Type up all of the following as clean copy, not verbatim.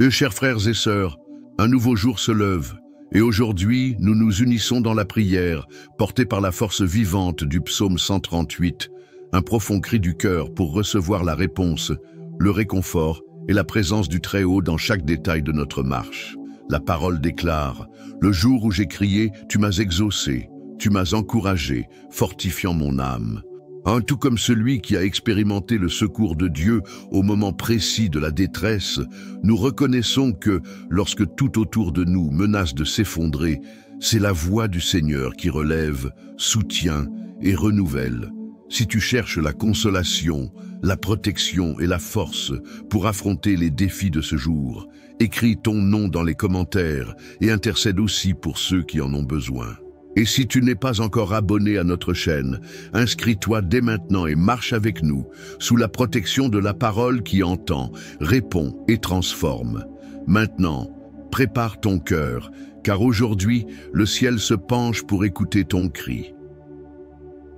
Chers frères et sœurs, un nouveau jour se lève, et aujourd'hui nous nous unissons dans la prière, portée par la force vivante du psaume 138, un profond cri du cœur pour recevoir la réponse, le réconfort et la présence du Très-Haut dans chaque détail de notre marche. La parole déclare, « Le jour où j'ai crié, tu m'as exaucé, tu m'as encouragé, fortifiant mon âme. » Tout comme celui qui a expérimenté le secours de Dieu au moment précis de la détresse, nous reconnaissons que, lorsque tout autour de nous menace de s'effondrer, c'est la voix du Seigneur qui relève, soutient et renouvelle. Si tu cherches la consolation, la protection et la force pour affronter les défis de ce jour, écris ton nom dans les commentaires et intercède aussi pour ceux qui en ont besoin. Et si tu n'es pas encore abonné à notre chaîne, inscris-toi dès maintenant et marche avec nous, sous la protection de la parole qui entend, répond et transforme. Maintenant, prépare ton cœur, car aujourd'hui, le ciel se penche pour écouter ton cri.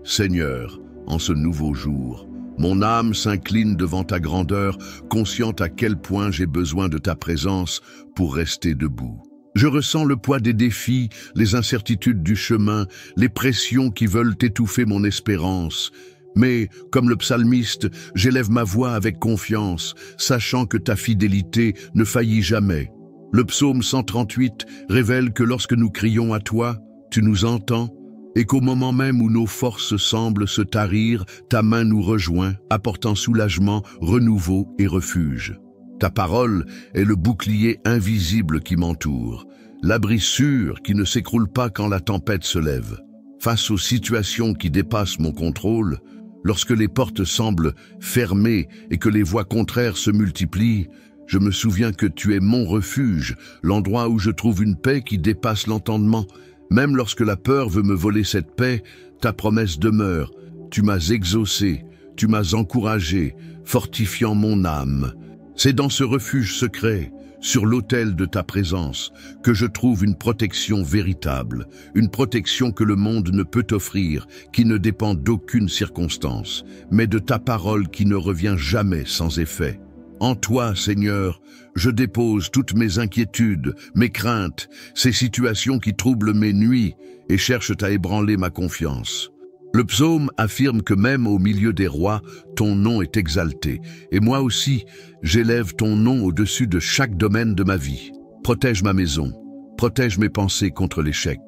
Seigneur, en ce nouveau jour, mon âme s'incline devant ta grandeur, consciente à quel point j'ai besoin de ta présence pour rester debout. Je ressens le poids des défis, les incertitudes du chemin, les pressions qui veulent étouffer mon espérance. Mais, comme le psalmiste, j'élève ma voix avec confiance, sachant que ta fidélité ne faillit jamais. Le psaume 138 révèle que lorsque nous crions à toi, tu nous entends, et qu'au moment même où nos forces semblent se tarir, ta main nous rejoint, apportant soulagement, renouveau et refuge. Ta parole est le bouclier invisible qui m'entoure, l'abri sûr qui ne s'écroule pas quand la tempête se lève. Face aux situations qui dépassent mon contrôle, lorsque les portes semblent fermées et que les voix contraires se multiplient, je me souviens que tu es mon refuge, l'endroit où je trouve une paix qui dépasse l'entendement. Même lorsque la peur veut me voler cette paix, ta promesse demeure. Tu m'as exaucé, tu m'as encouragé, fortifiant mon âme. C'est dans ce refuge secret, sur l'autel de ta présence, que je trouve une protection véritable, une protection que le monde ne peut offrir, qui ne dépend d'aucune circonstance, mais de ta parole qui ne revient jamais sans effet. En toi, Seigneur, je dépose toutes mes inquiétudes, mes craintes, ces situations qui troublent mes nuits et cherchent à ébranler ma confiance. Le psaume affirme que même au milieu des rois, ton nom est exalté. Et moi aussi, j'élève ton nom au-dessus de chaque domaine de ma vie. Protège ma maison, protège mes pensées contre l'échec,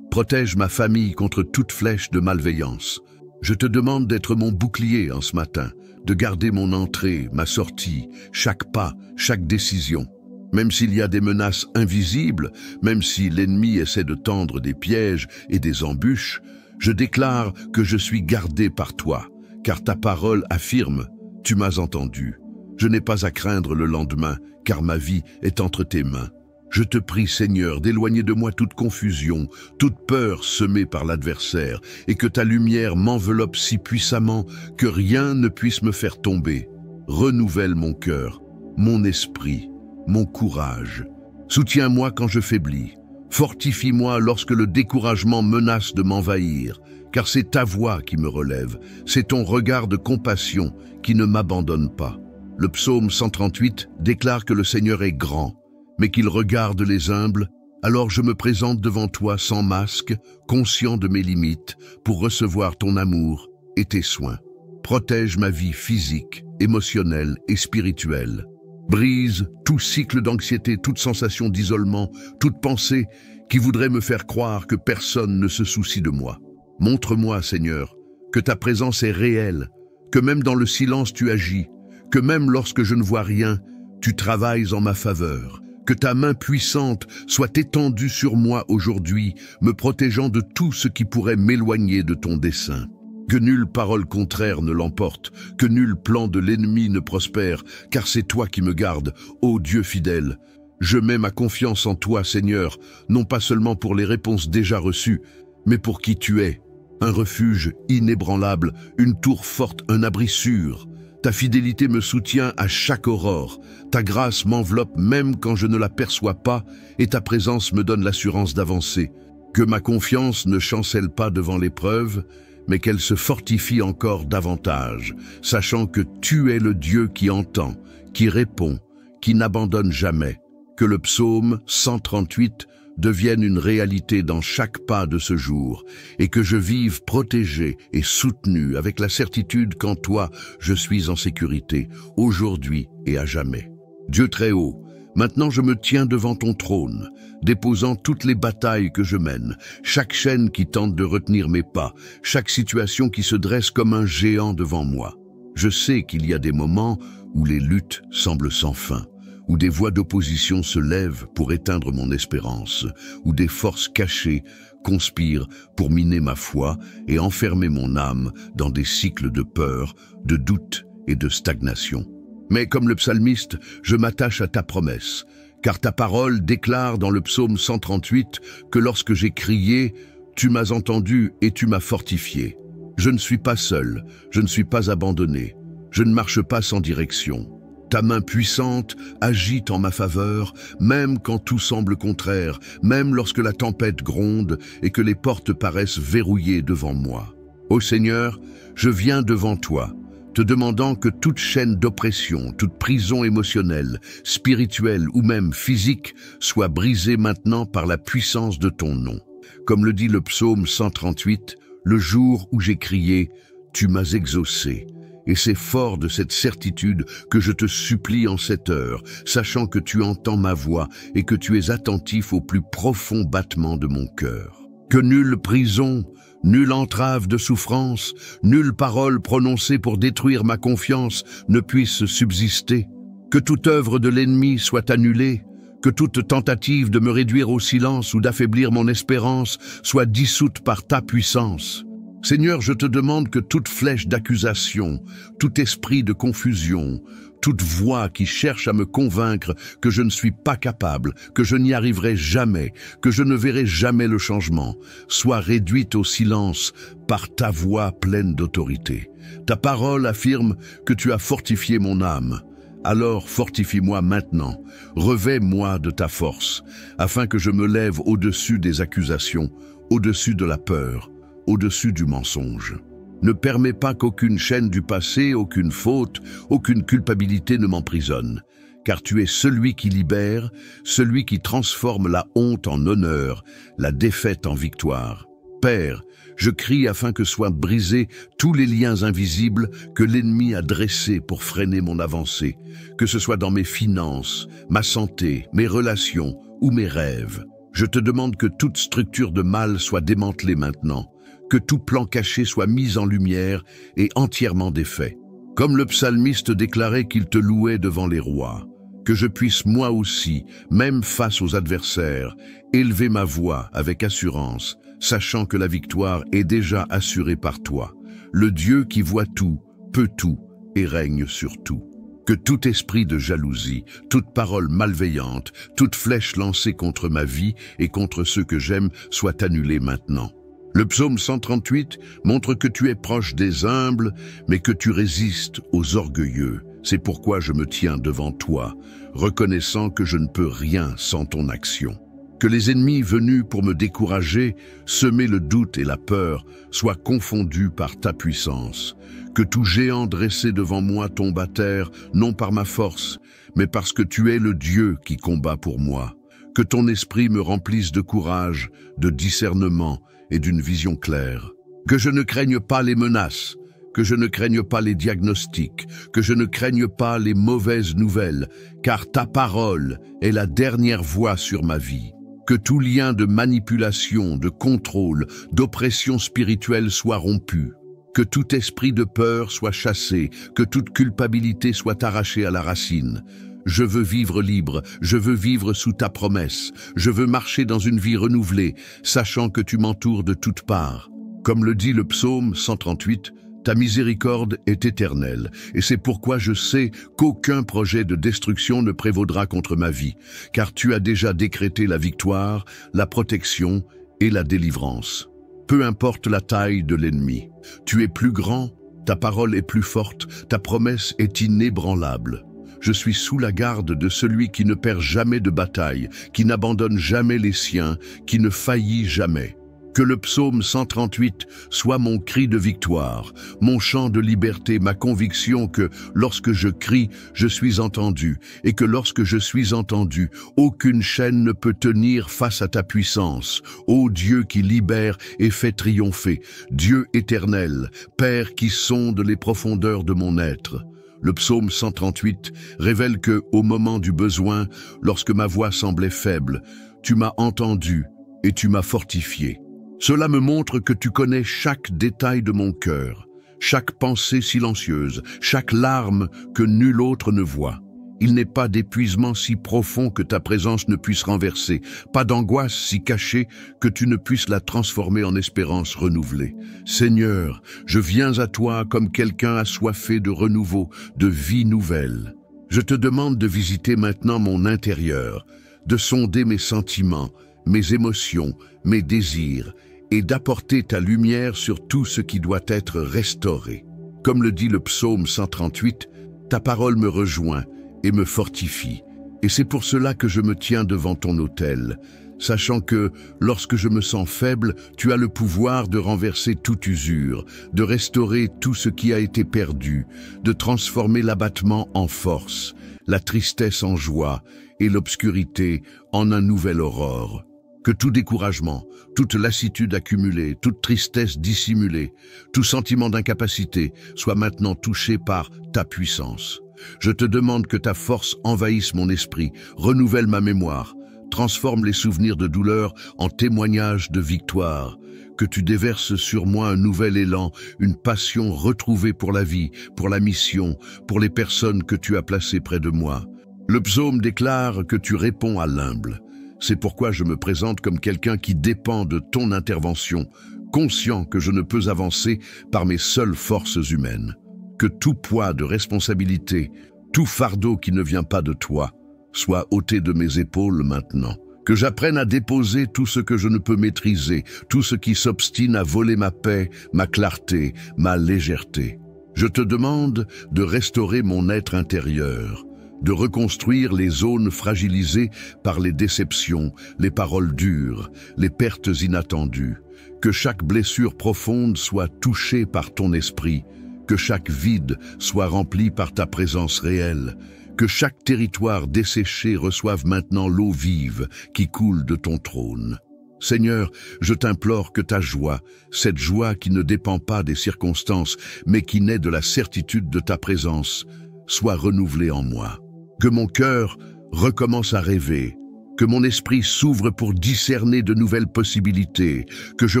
protège ma famille contre toute flèche de malveillance. Je te demande d'être mon bouclier en ce matin, de garder mon entrée, ma sortie, chaque pas, chaque décision. Même s'il y a des menaces invisibles, même si l'ennemi essaie de tendre des pièges et des embûches, je déclare que je suis gardé par toi, car ta parole affirme, tu m'as entendu. Je n'ai pas à craindre le lendemain, car ma vie est entre tes mains. Je te prie, Seigneur, d'éloigner de moi toute confusion, toute peur semée par l'adversaire, et que ta lumière m'enveloppe si puissamment que rien ne puisse me faire tomber. Renouvelle mon cœur, mon esprit, mon courage. Soutiens-moi quand je faiblis. Fortifie-moi lorsque le découragement menace de m'envahir, car c'est ta voix qui me relève, c'est ton regard de compassion qui ne m'abandonne pas. Le psaume 138 déclare que le Seigneur est grand, mais qu'il regarde les humbles. Alors je me présente devant toi sans masque, conscient de mes limites, pour recevoir ton amour et tes soins. Protège ma vie physique, émotionnelle et spirituelle. Brise tout cycle d'anxiété, toute sensation d'isolement, toute pensée qui voudrait me faire croire que personne ne se soucie de moi. Montre-moi, Seigneur, que ta présence est réelle, que même dans le silence tu agis, que même lorsque je ne vois rien, tu travailles en ma faveur. Que ta main puissante soit étendue sur moi aujourd'hui, me protégeant de tout ce qui pourrait m'éloigner de ton dessein. Que nulle parole contraire ne l'emporte, que nul plan de l'ennemi ne prospère, car c'est toi qui me gardes, ô Dieu fidèle. Je mets ma confiance en toi, Seigneur, non pas seulement pour les réponses déjà reçues, mais pour qui tu es. Un refuge inébranlable, une tour forte, un abri sûr. Ta fidélité me soutient à chaque aurore, ta grâce m'enveloppe même quand je ne la perçois pas, et ta présence me donne l'assurance d'avancer. Que ma confiance ne chancelle pas devant l'épreuve, mais qu'elle se fortifie encore davantage, sachant que tu es le Dieu qui entend, qui répond, qui n'abandonne jamais. que le psaume 138 devienne une réalité dans chaque pas de ce jour, et que je vive protégé et soutenu avec la certitude qu'en toi je suis en sécurité, aujourd'hui et à jamais. Dieu très haut, maintenant je me tiens devant ton trône, déposant toutes les batailles que je mène, chaque chaîne qui tente de retenir mes pas, chaque situation qui se dresse comme un géant devant moi. Je sais qu'il y a des moments où les luttes semblent sans fin, où des voix d'opposition se lèvent pour éteindre mon espérance, où des forces cachées conspirent pour miner ma foi et enfermer mon âme dans des cycles de peur, de doute et de stagnation. Mais comme le psalmiste, je m'attache à ta promesse, car ta parole déclare dans le psaume 138 que lorsque j'ai crié, tu m'as entendu et tu m'as fortifié. Je ne suis pas seul, je ne suis pas abandonné, je ne marche pas sans direction. Ta main puissante agite en ma faveur, même quand tout semble contraire, même lorsque la tempête gronde et que les portes paraissent verrouillées devant moi. Ô Seigneur, je viens devant toi, te demandant que toute chaîne d'oppression, toute prison émotionnelle, spirituelle ou même physique soit brisée maintenant par la puissance de ton nom. Comme le dit le psaume 138, le jour où j'ai crié, tu m'as exaucé. Et c'est fort de cette certitude que je te supplie en cette heure, sachant que tu entends ma voix et que tu es attentif au plus profond battement de mon cœur. Que nulle prison, nulle entrave de souffrance, nulle parole prononcée pour détruire ma confiance ne puisse subsister. Que toute œuvre de l'ennemi soit annulée, que toute tentative de me réduire au silence ou d'affaiblir mon espérance soit dissoute par ta puissance. Seigneur, je te demande que toute flèche d'accusation, tout esprit de confusion, toute voix qui cherche à me convaincre que je ne suis pas capable, que je n'y arriverai jamais, que je ne verrai jamais le changement, soit réduite au silence par ta voix pleine d'autorité. Ta parole affirme que tu as fortifié mon âme. Alors fortifie-moi maintenant, revêt-moi de ta force, afin que je me lève au-dessus des accusations, au-dessus de la peur, au-dessus du mensonge. Ne permets pas qu'aucune chaîne du passé, aucune faute, aucune culpabilité ne m'emprisonne, car tu es celui qui libère, celui qui transforme la honte en honneur, la défaite en victoire. Père, je crie afin que soient brisés tous les liens invisibles que l'ennemi a dressés pour freiner mon avancée, que ce soit dans mes finances, ma santé, mes relations ou mes rêves. Je te demande que toute structure de mal soit démantelée maintenant, que tout plan caché soit mis en lumière et entièrement défait. Comme le psalmiste déclarait qu'il te louait devant les rois, que je puisse moi aussi, même face aux adversaires, élever ma voix avec assurance, sachant que la victoire est déjà assurée par toi, le Dieu qui voit tout, peut tout et règne sur tout. Que tout esprit de jalousie, toute parole malveillante, toute flèche lancée contre ma vie et contre ceux que j'aime soit annulée maintenant. Le psaume 138 montre que tu es proche des humbles, mais que tu résistes aux orgueilleux. C'est pourquoi je me tiens devant toi, reconnaissant que je ne peux rien sans ton action. Que les ennemis venus pour me décourager, semer le doute et la peur, soient confondus par ta puissance. Que tout géant dressé devant moi tombe à terre, non par ma force, mais parce que tu es le Dieu qui combat pour moi. Que ton esprit me remplisse de courage, de discernement et d'une vision claire. Que je ne craigne pas les menaces, que je ne craigne pas les diagnostics, que je ne craigne pas les mauvaises nouvelles, car ta parole est la dernière voix sur ma vie. Que tout lien de manipulation, de contrôle, d'oppression spirituelle soit rompu. Que tout esprit de peur soit chassé, que toute culpabilité soit arrachée à la racine. Je veux vivre libre, je veux vivre sous ta promesse, je veux marcher dans une vie renouvelée, sachant que tu m'entoures de toutes parts. Comme le dit le psaume 138, ta miséricorde est éternelle, et c'est pourquoi je sais qu'aucun projet de destruction ne prévaudra contre ma vie, car tu as déjà décrété la victoire, la protection et la délivrance. Peu importe la taille de l'ennemi, tu es plus grand, ta parole est plus forte, ta promesse est inébranlable. Je suis sous la garde de celui qui ne perd jamais de bataille, qui n'abandonne jamais les siens, qui ne faillit jamais. Que le psaume 138 soit mon cri de victoire, mon chant de liberté, ma conviction que lorsque je crie, je suis entendu, et que lorsque je suis entendu, aucune chaîne ne peut tenir face à ta puissance. Ô Dieu qui libère et fait triompher, Dieu éternel, Père qui sonde les profondeurs de mon être. Le psaume 138 révèle que, au moment du besoin, lorsque ma voix semblait faible, tu m'as entendu et tu m'as fortifié. Cela me montre que tu connais chaque détail de mon cœur, chaque pensée silencieuse, chaque larme que nul autre ne voit. Il n'est pas d'épuisement si profond que ta présence ne puisse renverser, pas d'angoisse si cachée que tu ne puisses la transformer en espérance renouvelée. Seigneur, je viens à toi comme quelqu'un assoiffé de renouveau, de vie nouvelle. Je te demande de visiter maintenant mon intérieur, de sonder mes sentiments, mes émotions, mes désirs, et d'apporter ta lumière sur tout ce qui doit être restauré. Comme le dit le psaume 138, ta parole me rejoint et me fortifie. Et c'est pour cela que je me tiens devant ton autel, sachant que, lorsque je me sens faible, tu as le pouvoir de renverser toute usure, de restaurer tout ce qui a été perdu, de transformer l'abattement en force, la tristesse en joie et l'obscurité en un nouvel aurore. Que tout découragement, toute lassitude accumulée, toute tristesse dissimulée, tout sentiment d'incapacité soit maintenant touché par ta puissance. Je te demande que ta force envahisse mon esprit, renouvelle ma mémoire, transforme les souvenirs de douleur en témoignages de victoire, que tu déverses sur moi un nouvel élan, une passion retrouvée pour la vie, pour la mission, pour les personnes que tu as placées près de moi. Le psaume déclare que tu réponds à l'humble. C'est pourquoi je me présente comme quelqu'un qui dépend de ton intervention, conscient que je ne peux avancer par mes seules forces humaines. Que tout poids de responsabilité, tout fardeau qui ne vient pas de toi, soit ôté de mes épaules maintenant. Que j'apprenne à déposer tout ce que je ne peux maîtriser, tout ce qui s'obstine à voler ma paix, ma clarté, ma légèreté. Je te demande de restaurer mon être intérieur, de reconstruire les zones fragilisées par les déceptions, les paroles dures, les pertes inattendues. Que chaque blessure profonde soit touchée par ton esprit, que chaque vide soit rempli par ta présence réelle, que chaque territoire desséché reçoive maintenant l'eau vive qui coule de ton trône. Seigneur, je t'implore que ta joie, cette joie qui ne dépend pas des circonstances, mais qui naît de la certitude de ta présence, soit renouvelée en moi. Que mon cœur recommence à rêver, que mon esprit s'ouvre pour discerner de nouvelles possibilités, que je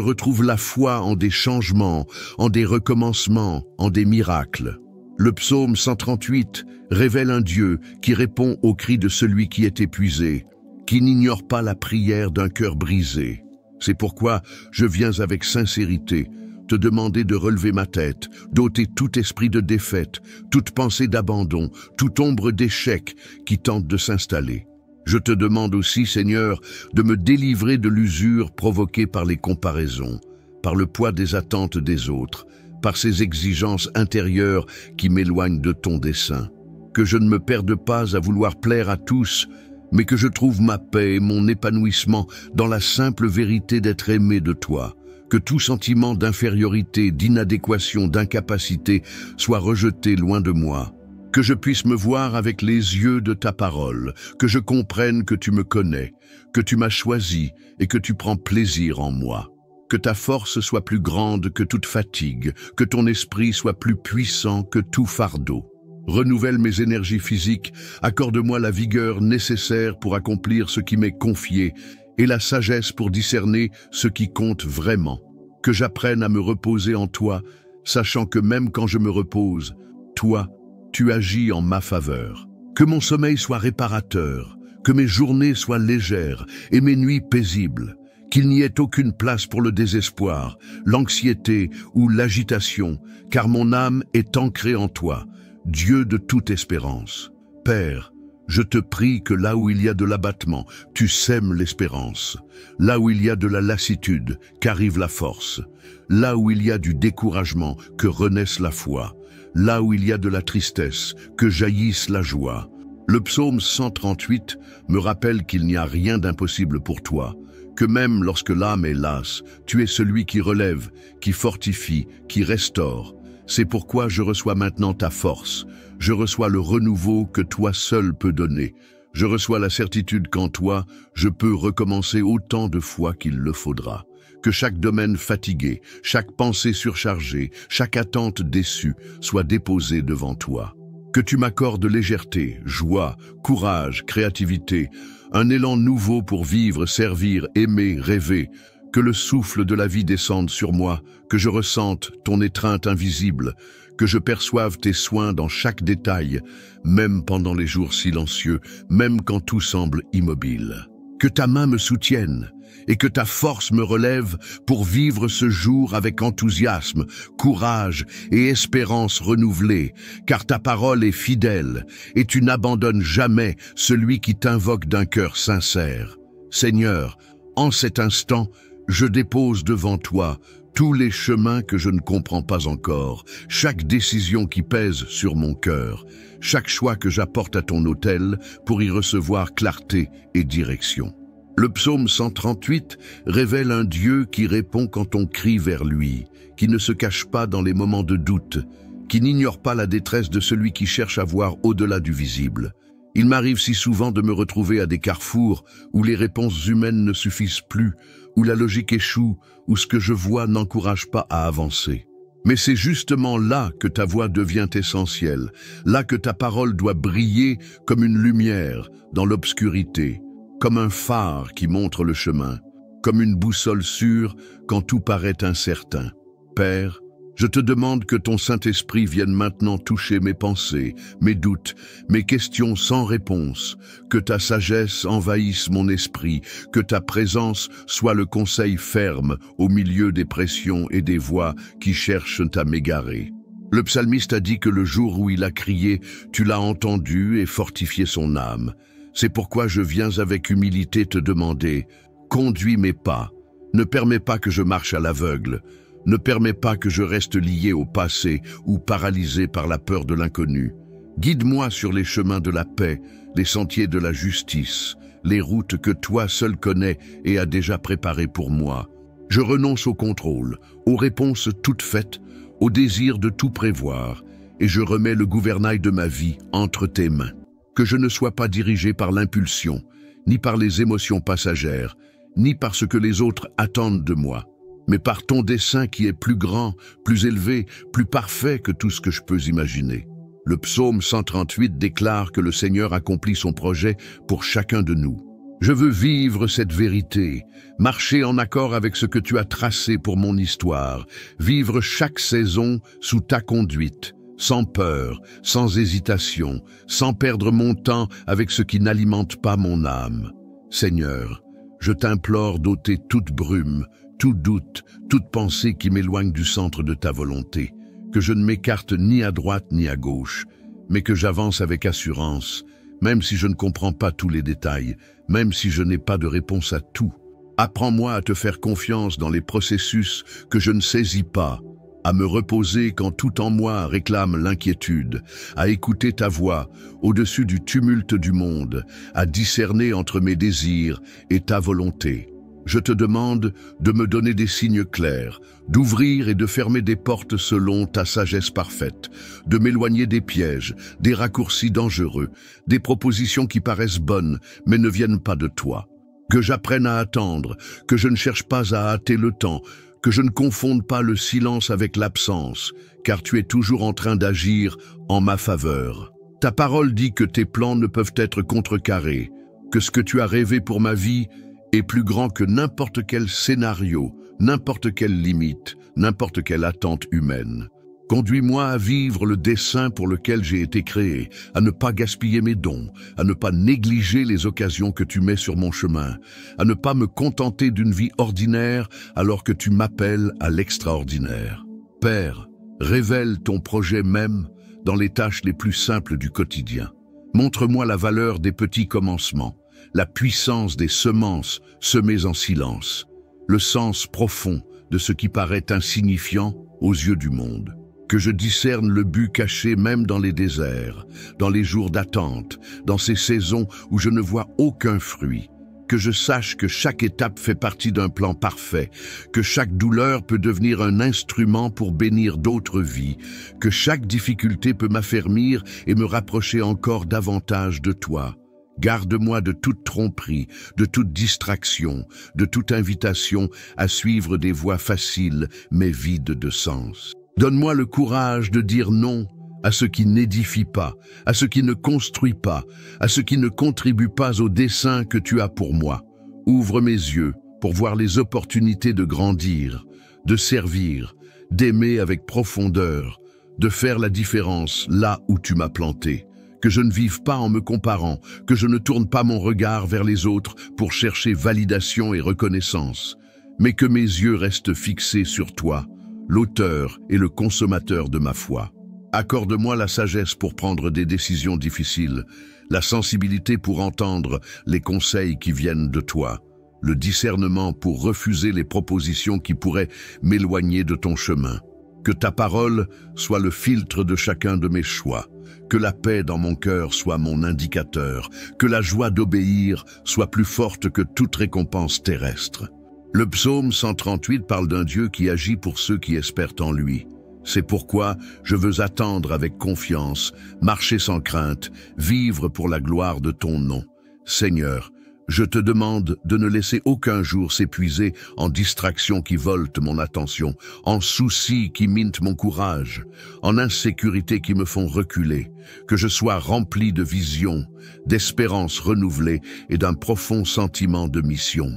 retrouve la foi en des changements, en des recommencements, en des miracles. Le psaume 138 révèle un Dieu qui répond aux cris de celui qui est épuisé, qui n'ignore pas la prière d'un cœur brisé. C'est pourquoi je viens avec sincérité te demander de relever ma tête, d'ôter tout esprit de défaite, toute pensée d'abandon, toute ombre d'échec qui tente de s'installer. Je te demande aussi, Seigneur, de me délivrer de l'usure provoquée par les comparaisons, par le poids des attentes des autres, par ces exigences intérieures qui m'éloignent de ton dessein. Que je ne me perde pas à vouloir plaire à tous, mais que je trouve ma paix et mon épanouissement dans la simple vérité d'être aimé de toi. Que tout sentiment d'infériorité, d'inadéquation, d'incapacité soit rejeté loin de moi. Que je puisse me voir avec les yeux de ta parole, que je comprenne que tu me connais, que tu m'as choisi et que tu prends plaisir en moi. Que ta force soit plus grande que toute fatigue, que ton esprit soit plus puissant que tout fardeau. Renouvelle mes énergies physiques, accorde-moi la vigueur nécessaire pour accomplir ce qui m'est confié et la sagesse pour discerner ce qui compte vraiment. Que j'apprenne à me reposer en toi, sachant que même quand je me repose, toi, tu agis en ma faveur. Que mon sommeil soit réparateur, que mes journées soient légères et mes nuits paisibles, qu'il n'y ait aucune place pour le désespoir, l'anxiété ou l'agitation, car mon âme est ancrée en toi, Dieu de toute espérance. Père, je te prie que là où il y a de l'abattement, tu sèmes l'espérance. Là où il y a de la lassitude, qu'arrive la force. Là où il y a du découragement, que renaisse la foi. Là où il y a de la tristesse, que jaillisse la joie. Le psaume 138 me rappelle qu'il n'y a rien d'impossible pour toi, que même lorsque l'âme est lasse, tu es celui qui relève, qui fortifie, qui restaure. C'est pourquoi je reçois maintenant ta force. Je reçois le renouveau que toi seul peux donner. Je reçois la certitude qu'en toi, je peux recommencer autant de fois qu'il le faudra. Que chaque domaine fatigué, chaque pensée surchargée, chaque attente déçue soit déposée devant toi. Que tu m'accordes légèreté, joie, courage, créativité, un élan nouveau pour vivre, servir, aimer, rêver. Que le souffle de la vie descende sur moi, que je ressente ton étreinte invisible, que je perçoive tes soins dans chaque détail, même pendant les jours silencieux, même quand tout semble immobile. Que ta main me soutienne et que ta force me relève pour vivre ce jour avec enthousiasme, courage et espérance renouvelée, car ta parole est fidèle et tu n'abandonnes jamais celui qui t'invoque d'un cœur sincère. Seigneur, en cet instant, je dépose devant toi tous les chemins que je ne comprends pas encore, chaque décision qui pèse sur mon cœur, chaque choix que j'apporte à ton autel pour y recevoir clarté et direction. Le psaume 138 révèle un Dieu qui répond quand on crie vers lui, qui ne se cache pas dans les moments de doute, qui n'ignore pas la détresse de celui qui cherche à voir au-delà du visible. Il m'arrive si souvent de me retrouver à des carrefours où les réponses humaines ne suffisent plus, où la logique échoue, où ce que je vois n'encourage pas à avancer. Mais c'est justement là que ta voix devient essentielle, là que ta parole doit briller comme une lumière dans l'obscurité, comme un phare qui montre le chemin, comme une boussole sûre quand tout paraît incertain. Père, je te demande que ton Saint-Esprit vienne maintenant toucher mes pensées, mes doutes, mes questions sans réponse, que ta sagesse envahisse mon esprit, que ta présence soit le conseil ferme au milieu des pressions et des voix qui cherchent à m'égarer. Le psalmiste a dit que le jour où il a crié, tu l'as entendu et fortifié son âme. C'est pourquoi je viens avec humilité te demander, conduis mes pas, ne permets pas que je marche à l'aveugle, ne permets pas que je reste lié au passé ou paralysé par la peur de l'inconnu. Guide-moi sur les chemins de la paix, les sentiers de la justice, les routes que toi seul connais et as déjà préparées pour moi. Je renonce au contrôle, aux réponses toutes faites, au désir de tout prévoir, et je remets le gouvernail de ma vie entre tes mains. Que je ne sois pas dirigé par l'impulsion, ni par les émotions passagères, ni par ce que les autres attendent de moi, mais par ton dessein qui est plus grand, plus élevé, plus parfait que tout ce que je peux imaginer. Le psaume 138 déclare que le Seigneur accomplit son projet pour chacun de nous. Je veux vivre cette vérité, marcher en accord avec ce que tu as tracé pour mon histoire, vivre chaque saison sous ta conduite, sans peur, sans hésitation, sans perdre mon temps avec ce qui n'alimente pas mon âme. Seigneur, je t'implore d'ôter toute brume, tout doute, toute pensée qui m'éloigne du centre de ta volonté, que je ne m'écarte ni à droite ni à gauche, mais que j'avance avec assurance, même si je ne comprends pas tous les détails, même si je n'ai pas de réponse à tout. Apprends-moi à te faire confiance dans les processus que je ne saisis pas, à me reposer quand tout en moi réclame l'inquiétude, à écouter ta voix au-dessus du tumulte du monde, à discerner entre mes désirs et ta volonté. Je te demande de me donner des signes clairs, d'ouvrir et de fermer des portes selon ta sagesse parfaite, de m'éloigner des pièges, des raccourcis dangereux, des propositions qui paraissent bonnes mais ne viennent pas de toi. Que j'apprenne à attendre, que je ne cherche pas à hâter le temps, que je ne confonde pas le silence avec l'absence, car tu es toujours en train d'agir en ma faveur. Ta parole dit que tes plans ne peuvent être contrecarrés, que ce que tu as rêvé pour ma vie est plus grand que n'importe quel scénario, n'importe quelle limite, n'importe quelle attente humaine. Conduis-moi à vivre le dessein pour lequel j'ai été créé, à ne pas gaspiller mes dons, à ne pas négliger les occasions que tu mets sur mon chemin, à ne pas me contenter d'une vie ordinaire alors que tu m'appelles à l'extraordinaire. Père, révèle ton projet même dans les tâches les plus simples du quotidien. Montre-moi la valeur des petits commencements, la puissance des semences semées en silence, le sens profond de ce qui paraît insignifiant aux yeux du monde. que je discerne le but caché même dans les déserts, dans les jours d'attente, dans ces saisons où je ne vois aucun fruit. Que je sache que chaque étape fait partie d'un plan parfait, que chaque douleur peut devenir un instrument pour bénir d'autres vies, que chaque difficulté peut m'affermir et me rapprocher encore davantage de toi. Garde-moi de toute tromperie, de toute distraction, de toute invitation à suivre des voies faciles mais vides de sens. Donne-moi le courage de dire non à ce qui n'édifie pas, à ce qui ne construit pas, à ce qui ne contribue pas au dessein que tu as pour moi. Ouvre mes yeux pour voir les opportunités de grandir, de servir, d'aimer avec profondeur, de faire la différence là où tu m'as planté. Que je ne vive pas en me comparant, que je ne tourne pas mon regard vers les autres pour chercher validation et reconnaissance, mais que mes yeux restent fixés sur toi, l'auteur et le consommateur de ma foi. Accorde-moi la sagesse pour prendre des décisions difficiles, la sensibilité pour entendre les conseils qui viennent de toi, le discernement pour refuser les propositions qui pourraient m'éloigner de ton chemin. Que ta parole soit le filtre de chacun de mes choix, que la paix dans mon cœur soit mon indicateur, que la joie d'obéir soit plus forte que toute récompense terrestre. Le psaume 138 parle d'un Dieu qui agit pour ceux qui espèrent en lui. C'est pourquoi je veux attendre avec confiance, marcher sans crainte, vivre pour la gloire de ton nom. Seigneur, je te demande de ne laisser aucun jour s'épuiser en distractions qui volent mon attention, en soucis qui minent mon courage, en insécurités qui me font reculer, que je sois rempli de vision, d'espérance renouvelée et d'un profond sentiment de mission.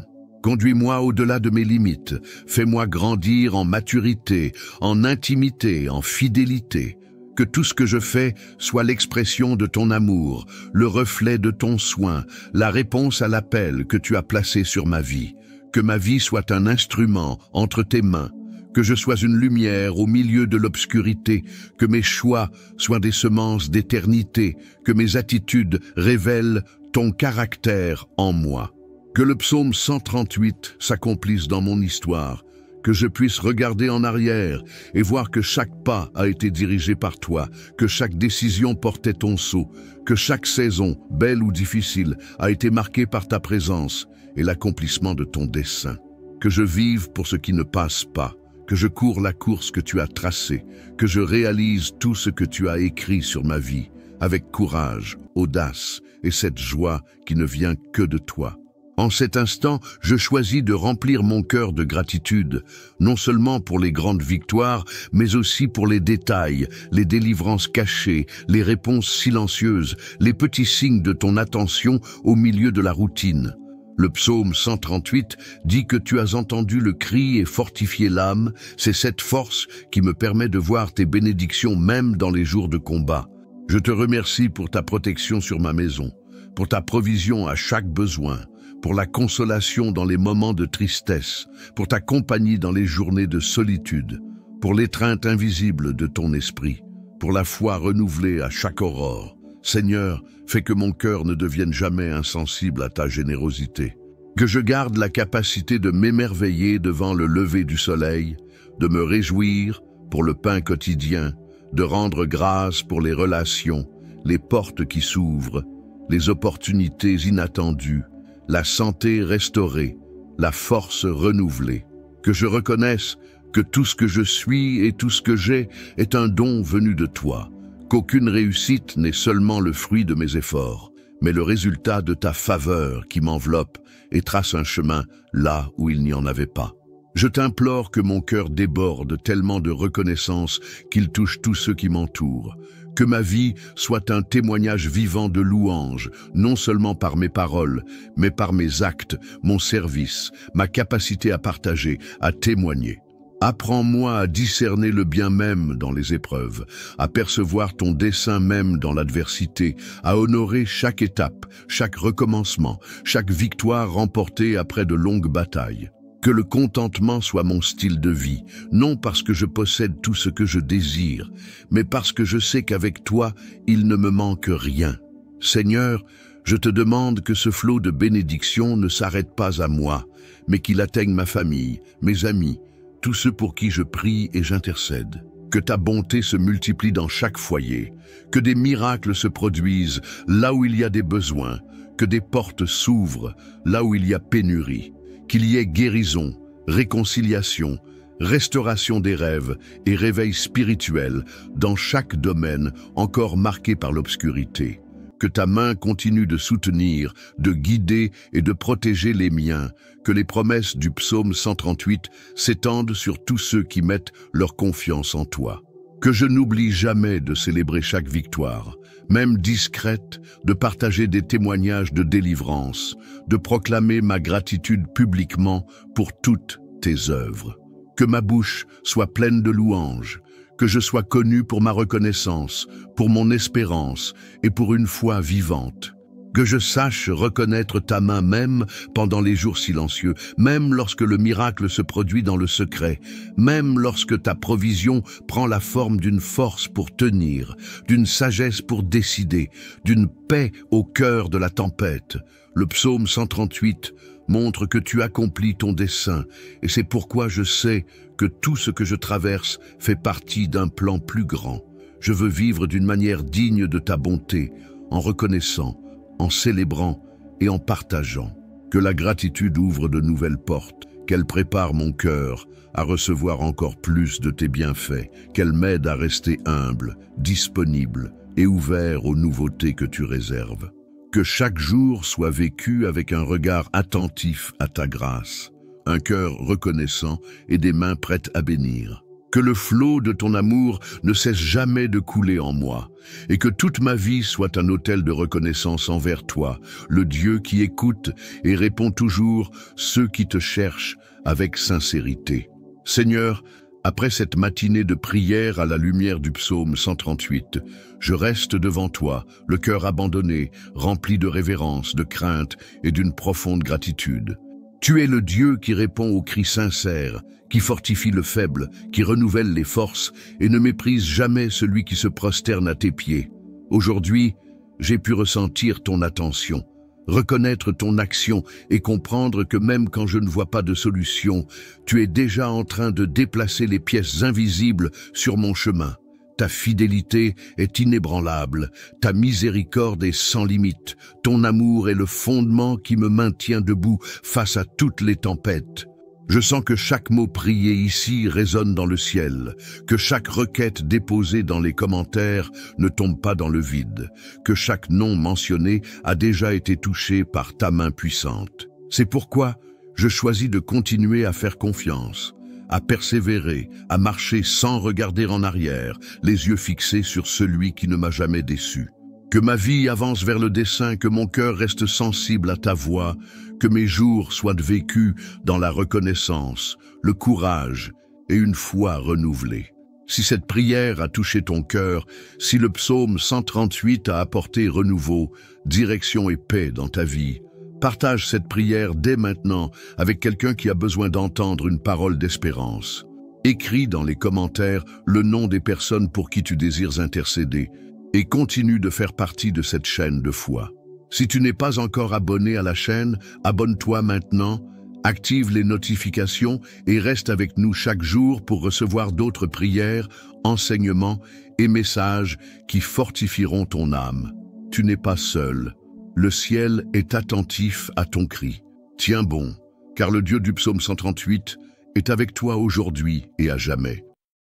Conduis-moi au-delà de mes limites, fais-moi grandir en maturité, en intimité, en fidélité. Que tout ce que je fais soit l'expression de ton amour, le reflet de ton soin, la réponse à l'appel que tu as placé sur ma vie. Que ma vie soit un instrument entre tes mains, que je sois une lumière au milieu de l'obscurité, que mes choix soient des semences d'éternité, que mes attitudes révèlent ton caractère en moi. Que le psaume 138 s'accomplisse dans mon histoire, que je puisse regarder en arrière et voir que chaque pas a été dirigé par toi, que chaque décision portait ton sceau, que chaque saison, belle ou difficile, a été marquée par ta présence et l'accomplissement de ton dessein. Que je vive pour ce qui ne passe pas, que je cours la course que tu as tracée, que je réalise tout ce que tu as écrit sur ma vie, avec courage, audace et cette joie qui ne vient que de toi. En cet instant, je choisis de remplir mon cœur de gratitude, non seulement pour les grandes victoires, mais aussi pour les détails, les délivrances cachées, les réponses silencieuses, les petits signes de ton attention au milieu de la routine. Le psaume 138 dit que tu as entendu le cri et fortifié l'âme, c'est cette force qui me permet de voir tes bénédictions même dans les jours de combat. Je te remercie pour ta protection sur ma maison, pour ta provision à chaque besoin, pour la consolation dans les moments de tristesse, pour ta compagnie dans les journées de solitude, pour l'étreinte invisible de ton esprit, pour la foi renouvelée à chaque aurore. Seigneur, fais que mon cœur ne devienne jamais insensible à ta générosité, que je garde la capacité de m'émerveiller devant le lever du soleil, de me réjouir pour le pain quotidien, de rendre grâce pour les relations, les portes qui s'ouvrent, les opportunités inattendues, la santé restaurée, la force renouvelée. Que je reconnaisse que tout ce que je suis et tout ce que j'ai est un don venu de toi, qu'aucune réussite n'est seulement le fruit de mes efforts, mais le résultat de ta faveur qui m'enveloppe et trace un chemin là où il n'y en avait pas. Je t'implore que mon cœur déborde tellement de reconnaissance qu'il touche tous ceux qui m'entourent. Que ma vie soit un témoignage vivant de louange, non seulement par mes paroles, mais par mes actes, mon service, ma capacité à partager, à témoigner. Apprends-moi à discerner le bien même dans les épreuves, à percevoir ton dessein même dans l'adversité, à honorer chaque étape, chaque recommencement, chaque victoire remportée après de longues batailles. Que le contentement soit mon style de vie, non parce que je possède tout ce que je désire, mais parce que je sais qu'avec toi, il ne me manque rien. Seigneur, je te demande que ce flot de bénédictions ne s'arrête pas à moi, mais qu'il atteigne ma famille, mes amis, tous ceux pour qui je prie et j'intercède. Que ta bonté se multiplie dans chaque foyer, que des miracles se produisent là où il y a des besoins, que des portes s'ouvrent là où il y a pénurie, qu'il y ait guérison, réconciliation, restauration des rêves et réveil spirituel dans chaque domaine encore marqué par l'obscurité. Que ta main continue de soutenir, de guider et de protéger les miens, que les promesses du psaume 138 s'étendent sur tous ceux qui mettent leur confiance en toi. Que je n'oublie jamais de célébrer chaque victoire, même discrète, de partager des témoignages de délivrance, de proclamer ma gratitude publiquement pour toutes tes œuvres. Que ma bouche soit pleine de louanges, que je sois connu pour ma reconnaissance, pour mon espérance et pour une foi vivante. Que je sache reconnaître ta main même pendant les jours silencieux, même lorsque le miracle se produit dans le secret, même lorsque ta provision prend la forme d'une force pour tenir, d'une sagesse pour décider, d'une paix au cœur de la tempête. Le psaume 138 montre que tu accomplis ton dessein, et c'est pourquoi je sais que tout ce que je traverse fait partie d'un plan plus grand. Je veux vivre d'une manière digne de ta bonté, en reconnaissant, en célébrant et en partageant. Que la gratitude ouvre de nouvelles portes, qu'elle prépare mon cœur à recevoir encore plus de tes bienfaits, qu'elle m'aide à rester humble, disponible et ouvert aux nouveautés que tu réserves. Que chaque jour soit vécu avec un regard attentif à ta grâce, un cœur reconnaissant et des mains prêtes à bénir. Que le flot de ton amour ne cesse jamais de couler en moi, et que toute ma vie soit un autel de reconnaissance envers toi, le Dieu qui écoute et répond toujours ceux qui te cherchent avec sincérité. Seigneur, après cette matinée de prière à la lumière du psaume 138, je reste devant toi, le cœur abandonné, rempli de révérence, de crainte et d'une profonde gratitude. Tu es le Dieu qui répond aux cris sincères, qui fortifie le faible, qui renouvelle les forces et ne méprise jamais celui qui se prosterne à tes pieds. Aujourd'hui, j'ai pu ressentir ton attention, reconnaître ton action et comprendre que même quand je ne vois pas de solution, tu es déjà en train de déplacer les pièces invisibles sur mon chemin. Ta fidélité est inébranlable, ta miséricorde est sans limite, ton amour est le fondement qui me maintient debout face à toutes les tempêtes. Je sens que chaque mot prié ici résonne dans le ciel, que chaque requête déposée dans les commentaires ne tombe pas dans le vide, que chaque nom mentionné a déjà été touché par ta main puissante. C'est pourquoi je choisis de continuer à faire confiance, à persévérer, à marcher sans regarder en arrière, les yeux fixés sur celui qui ne m'a jamais déçu. Que ma vie avance vers le dessein, que mon cœur reste sensible à ta voix, que mes jours soient vécus dans la reconnaissance, le courage et une foi renouvelée. Si cette prière a touché ton cœur, si le psaume 138 a apporté renouveau, direction et paix dans ta vie, partage cette prière dès maintenant avec quelqu'un qui a besoin d'entendre une parole d'espérance. Écris dans les commentaires le nom des personnes pour qui tu désires intercéder et continue de faire partie de cette chaîne de foi. Si tu n'es pas encore abonné à la chaîne, abonne-toi maintenant, active les notifications et reste avec nous chaque jour pour recevoir d'autres prières, enseignements et messages qui fortifieront ton âme. Tu n'es pas seul. Le ciel est attentif à ton cri. Tiens bon, car le Dieu du psaume 138 est avec toi aujourd'hui et à jamais.